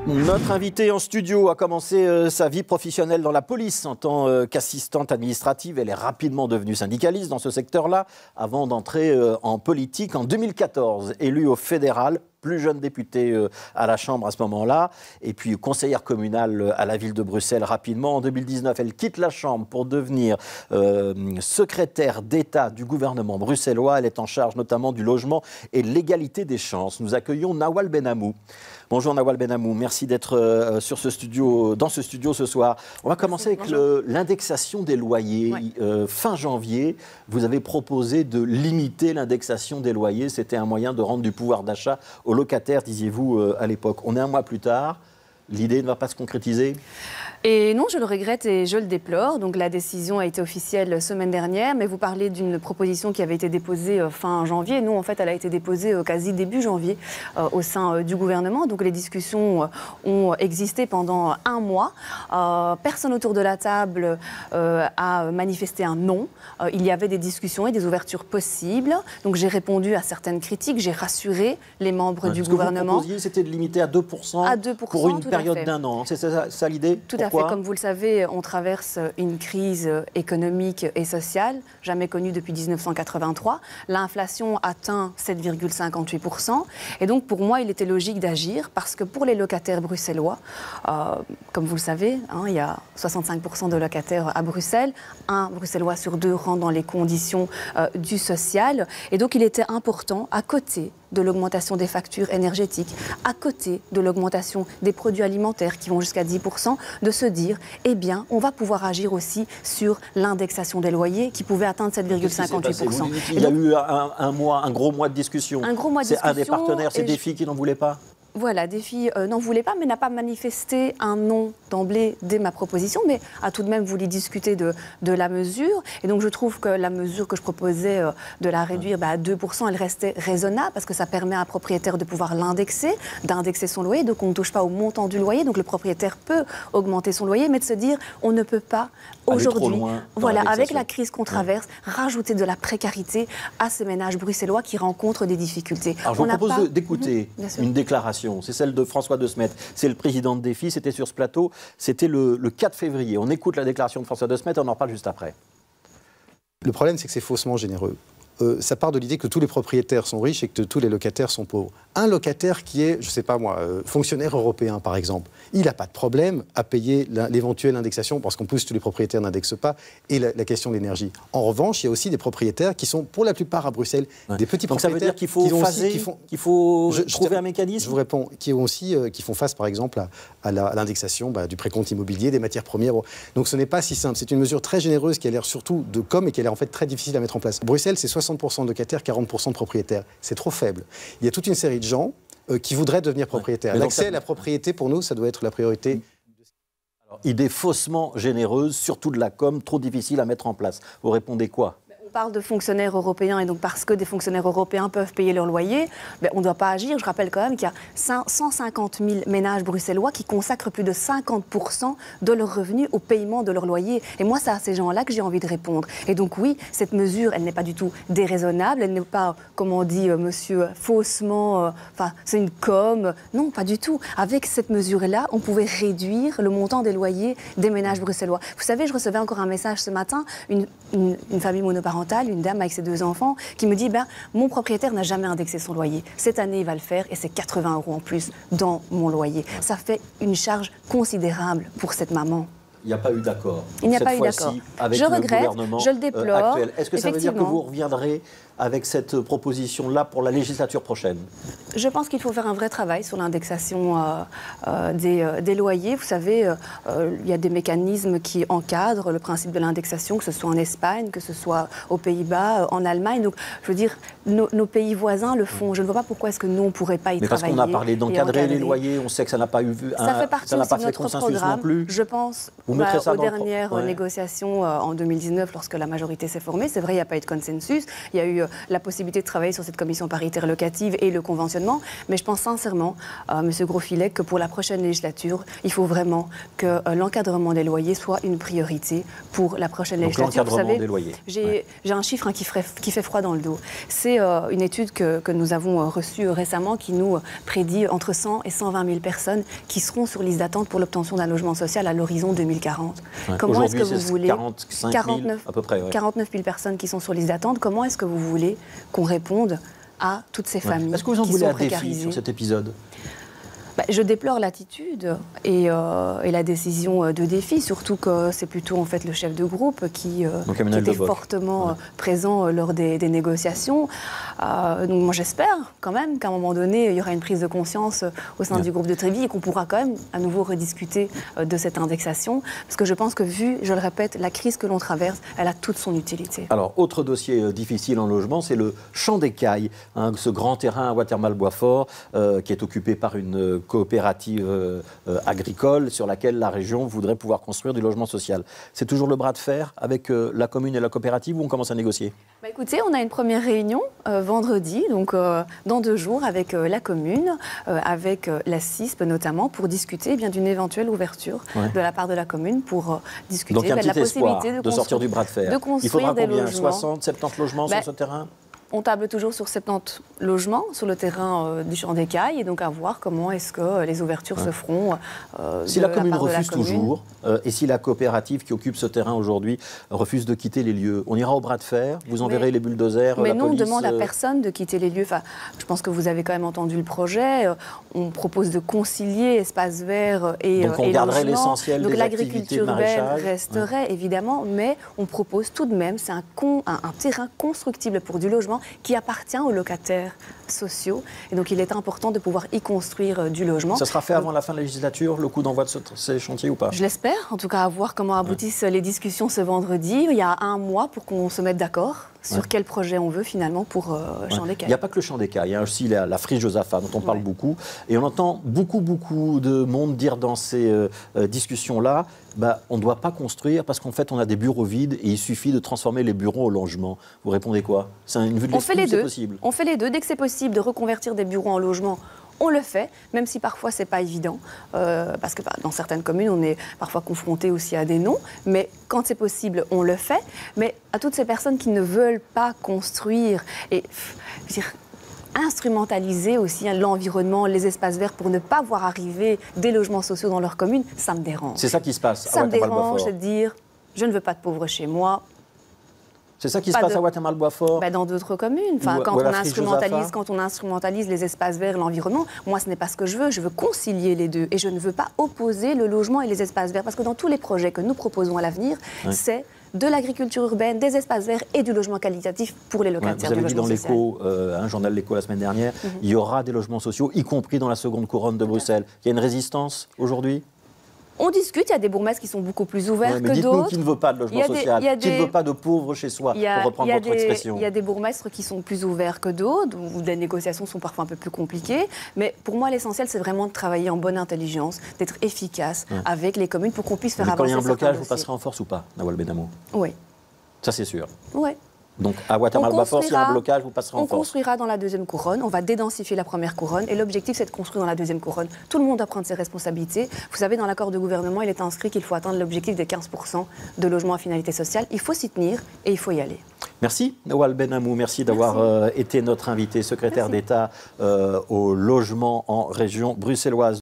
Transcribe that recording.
Notre invitée en studio a commencé sa vie professionnelle dans la police en tant qu'assistante administrative. Elle est rapidement devenue syndicaliste dans ce secteur-là avant d'entrer en politique en 2014. Élue au fédéral, plus jeune députée à la Chambre à ce moment-là, et puis conseillère communale à la ville de Bruxelles rapidement. En 2019, elle quitte la Chambre pour devenir secrétaire d'État du gouvernement bruxellois. Elle est en charge notamment du logement et de l'égalité des chances. Nous accueillons Nawal Benhamou. Bonjour Nawal Benhamou, merci d'être dans ce studio ce soir. On va commencer avec l'indexation des loyers. Oui. Fin janvier, vous avez proposé de limiter l'indexation des loyers. C'était un moyen de rendre du pouvoir d'achat aux locataires, disiez-vous à l'époque. On est un mois plus tard, l'idée ne va pas se concrétiser ? Et non, je le regrette et je le déplore. Donc la décision a été officielle semaine dernière, mais vous parlez d'une proposition qui avait été déposée fin janvier. Non, en fait, elle a été déposée quasi début janvier au sein du gouvernement. Donc les discussions ont existé pendant un mois. Personne autour de la table a manifesté un non. Il y avait des discussions et des ouvertures possibles. Donc j'ai répondu à certaines critiques, j'ai rassuré les membres du gouvernement. Ce que vous proposiez, c'était de limiter à 2%, pour une période d'un an. C'est ça l'idée ? Tout à fait. Comme vous le savez, on traverse une crise économique et sociale jamais connue depuis 1983. L'inflation atteint 7,58%. Et donc, pour moi, il était logique d'agir parce que pour les locataires bruxellois, comme vous le savez, il y a 65% de locataires à Bruxelles. Un Bruxellois sur deux rentre dans les conditions du social. Et donc, il était important, à côté de l'augmentation des factures énergétiques, à côté de l'augmentation des produits alimentaires qui vont jusqu'à 10%, de se dire, eh bien, on va pouvoir agir aussi sur l'indexation des loyers qui pouvait atteindre 7,58%. Il y a eu un gros mois de discussion. C'est un des partenaires, c'est Défi qui n'en voulait pas. Voilà, Défi n'en voulait pas, mais n'a pas manifesté un non d'emblée dès ma proposition, mais a tout de même voulu discuter de la mesure. Et donc je trouve que la mesure que je proposais de la réduire à 2%, elle restait raisonnable parce que ça permet à un propriétaire de pouvoir l'indexer, d'indexer son loyer. Donc on ne touche pas au montant du loyer, donc le propriétaire peut augmenter son loyer, mais de se dire on ne peut pas aujourd'hui, voilà, avec la crise qu'on traverse, rajouter de la précarité à ces ménages bruxellois qui rencontrent des difficultés. Alors je vous propose d'écouter une déclaration. C'est celle de François De Smet. C'est le président de Défi, c'était sur ce plateau. C'était le 4 février. On écoute la déclaration de François De Smet et on en parle juste après. Le problème, c'est que c'est faussement généreux. Ça part de l'idée que tous les propriétaires sont riches et que tous les locataires sont pauvres. Un locataire qui est, je ne sais pas moi, fonctionnaire européen par exemple, il n'a pas de problème à payer l'éventuelle indexation, parce qu'en plus tous les propriétaires n'indexent pas, et la question de l'énergie. En revanche, il y a aussi des propriétaires qui sont pour la plupart à Bruxelles, des petits Donc propriétaires. Ça veut dire qu'il faut phaser, qu'il faut trouver un mécanisme. Je vous réponds, qui font face par exemple à l'indexation du précompte immobilier, des matières premières. Donc ce n'est pas si simple, c'est une mesure très généreuse qui a l'air surtout de com et qui a l'air en fait très difficile à mettre en place. Bruxelles, c'est 60% de locataires, 40% de propriétaires. C'est trop faible. Il y a toute une série de gens qui voudraient devenir propriétaires. L'accès à la propriété, pour nous, ça doit être la priorité. Alors, idée faussement généreuse, surtout de la com, trop difficile à mettre en place. Vous répondez quoi ? On parle de fonctionnaires européens et donc parce que des fonctionnaires européens peuvent payer leur loyer, on ne doit pas agir. Je rappelle quand même qu'il y a 150 000 ménages bruxellois qui consacrent plus de 50% de leurs revenus au paiement de leur loyer. Et moi, c'est à ces gens-là que j'ai envie de répondre. Et donc oui, cette mesure, elle n'est pas du tout déraisonnable, elle n'est pas, comme on dit, monsieur, faussement, c'est une com. Non, pas du tout. Avec cette mesure-là, on pouvait réduire le montant des loyers des ménages bruxellois. Vous savez, je recevais encore un message ce matin, une famille monoparentale, une dame avec ses 2 enfants, qui me dit mon propriétaire n'a jamais indexé son loyer. Cette année, il va le faire et c'est 80 € en plus dans mon loyer. Ça fait une charge considérable pour cette maman. Il n'y a pas eu d'accord. Il n'y a pas eu d'accord. Je regrette, je le déplore. Actuel. Est-ce que ça veut dire que vous reviendrez avec cette proposition-là pour la législature prochaine ? Je pense qu'il faut faire un vrai travail sur l'indexation des loyers. Vous savez, il y a des mécanismes qui encadrent le principe de l'indexation, que ce soit en Espagne, que ce soit aux Pays-Bas, en Allemagne. Donc, je veux dire, nos pays voisins le font. Je ne vois pas pourquoi est-ce que nous, on ne pourrait pas y travailler. Mais parce qu'on a parlé d'encadrer les loyers, on sait que ça n'a pas eu ça fait partie aussi de notre programme, je pense, aux dernières négociations en 2019, lorsque la majorité s'est formée. C'est vrai, il n'y a pas eu de consensus. Il y a eu la possibilité de travailler sur cette commission paritaire locative et le conventionnement. Mais je pense sincèrement, M. Grosfilet, que pour la prochaine législature, il faut vraiment que l'encadrement des loyers soit une priorité pour la prochaine législature. Vous savez, des loyers. J'ai un chiffre qui fait froid dans le dos. C'est une étude que nous avons reçue récemment qui nous prédit entre 100 et 120 000 personnes qui seront sur liste d'attente pour l'obtention d'un logement social à l'horizon 2040. Ouais. Comment est-ce que vous voulez 49 à peu près, 49 000 personnes qui sont sur liste d'attente. Comment est-ce que vous voulez qu'on réponde à toutes ces familles qui sont précarisées? Est-ce que vous en voulez un défi sur cet épisode? Je déplore l'attitude et la décision de défi, surtout que c'est plutôt en fait le chef de groupe qui était fortement présent lors des négociations. Donc moi j'espère quand même qu'à un moment donné, il y aura une prise de conscience au sein du groupe de Trévis et qu'on pourra quand même à nouveau rediscuter de cette indexation. Parce que je pense que vu, je le répète, la crise que l'on traverse, elle a toute son utilité. Alors, autre dossier difficile en logement, c'est le Champ des Cailles, ce grand terrain à Watermal-Boisfort qui est occupé par une coopérative agricole sur laquelle la région voudrait pouvoir construire du logement social. C'est toujours le bras de fer avec la commune et la coopérative ou on commence à négocier? Écoutez, on a une première réunion vendredi, donc dans 2 jours, avec la commune, avec la CISP notamment, pour discuter d'une éventuelle ouverture de la part de la commune pour discuter donc, de la possibilité de sortir du bras de fer. Il faudra combien? 60, 70 logements sur ce terrain? On table toujours sur 70 logements sur le terrain du Champ des Cailles et donc à voir comment est-ce que les ouvertures se feront. Si la commune refuse toujours et si la coopérative qui occupe ce terrain aujourd'hui refuse de quitter les lieux, on ira au bras de fer, vous enverrez les bulldozers, mais la non, police, on demande à personne de quitter les lieux. Enfin, je pense que vous avez quand même entendu le projet. On propose de concilier espace vert et donc on garderait logement. l'essentiel des activités de l'agriculture urbaine maraîchage. resterait évidemment, mais on propose tout de même, c'est un terrain constructible pour du logement qui appartient aux locataires sociaux. Et donc, il est important de pouvoir y construire du logement. Ça sera fait avant la fin de la législature, le coup d'envoi de ces chantiers ou pas? Je l'espère. En tout cas, à voir comment aboutissent les discussions ce vendredi. Il y a 1 mois pour qu'on se mette d'accord sur quel projet on veut finalement pour Champ des Cailles. Il n'y a pas que le Champ des Cailles, il y a aussi la friche Josaphat dont on parle beaucoup. Et on entend beaucoup de monde dire dans ces discussions-là, on ne doit pas construire parce qu'en fait on a des bureaux vides et il suffit de transformer les bureaux en logement. Vous répondez quoi? C'est une vue de l'esprit, c'est possible? On fait les deux. Dès que c'est possible de reconvertir des bureaux en logement, on le fait, même si parfois c'est pas évident, parce que dans certaines communes on est parfois confronté aussi à des non, mais quand c'est possible on le fait. Mais à toutes ces personnes qui ne veulent pas construire et instrumentaliser aussi l'environnement, les espaces verts pour ne pas voir arriver des logements sociaux dans leur commune, ça me dérange. C'est ça qui se passe ça me dérange de dire je ne veux pas de pauvres chez moi. C'est ça qui se passe à Watermal-Boisfort? Dans d'autres communes. Quand on instrumentalise les espaces verts, l'environnement, moi, ce n'est pas ce que je veux. Je veux concilier les deux. Et je ne veux pas opposer le logement et les espaces verts. Parce que dans tous les projets que nous proposons à l'avenir, c'est de l'agriculture urbaine, des espaces verts et du logement qualitatif pour les locataires du logement social. Vous avez dit dans l'Écho, un journal L'Écho la semaine dernière, il y aura des logements sociaux, y compris dans la seconde couronne de Bruxelles. Il y a une résistance aujourd'hui? On discute, il y a des bourgmestres qui sont beaucoup plus ouverts que d'autres. Qui ne veut pas de logement social, qui ne veut pas de pauvres chez soi, pour reprendre votre expression. Il y a des bourgmestres qui sont plus ouverts que d'autres, où les négociations sont parfois un peu plus compliquées. Mais pour moi, l'essentiel, c'est vraiment de travailler en bonne intelligence, d'être efficace avec les communes pour qu'on puisse faire avancer. Quand il y a un blocage, vous passerez en force ou pas, Nawal Benamou? Oui. Ça, c'est sûr. Oui. Donc à Watermal-Boisfort, s'il y a un blocage, vous passerez en force. On construira dans la deuxième couronne, on va dédensifier la première couronne et l'objectif c'est de construire dans la deuxième couronne. Tout le monde doit prendre ses responsabilités. Vous savez, dans l'accord de gouvernement, il est inscrit qu'il faut atteindre l'objectif des 15% de logements à finalité sociale. Il faut s'y tenir et il faut y aller. Merci Nawal Benamou, merci d'avoir été notre invité, secrétaire d'État au logement en région bruxelloise.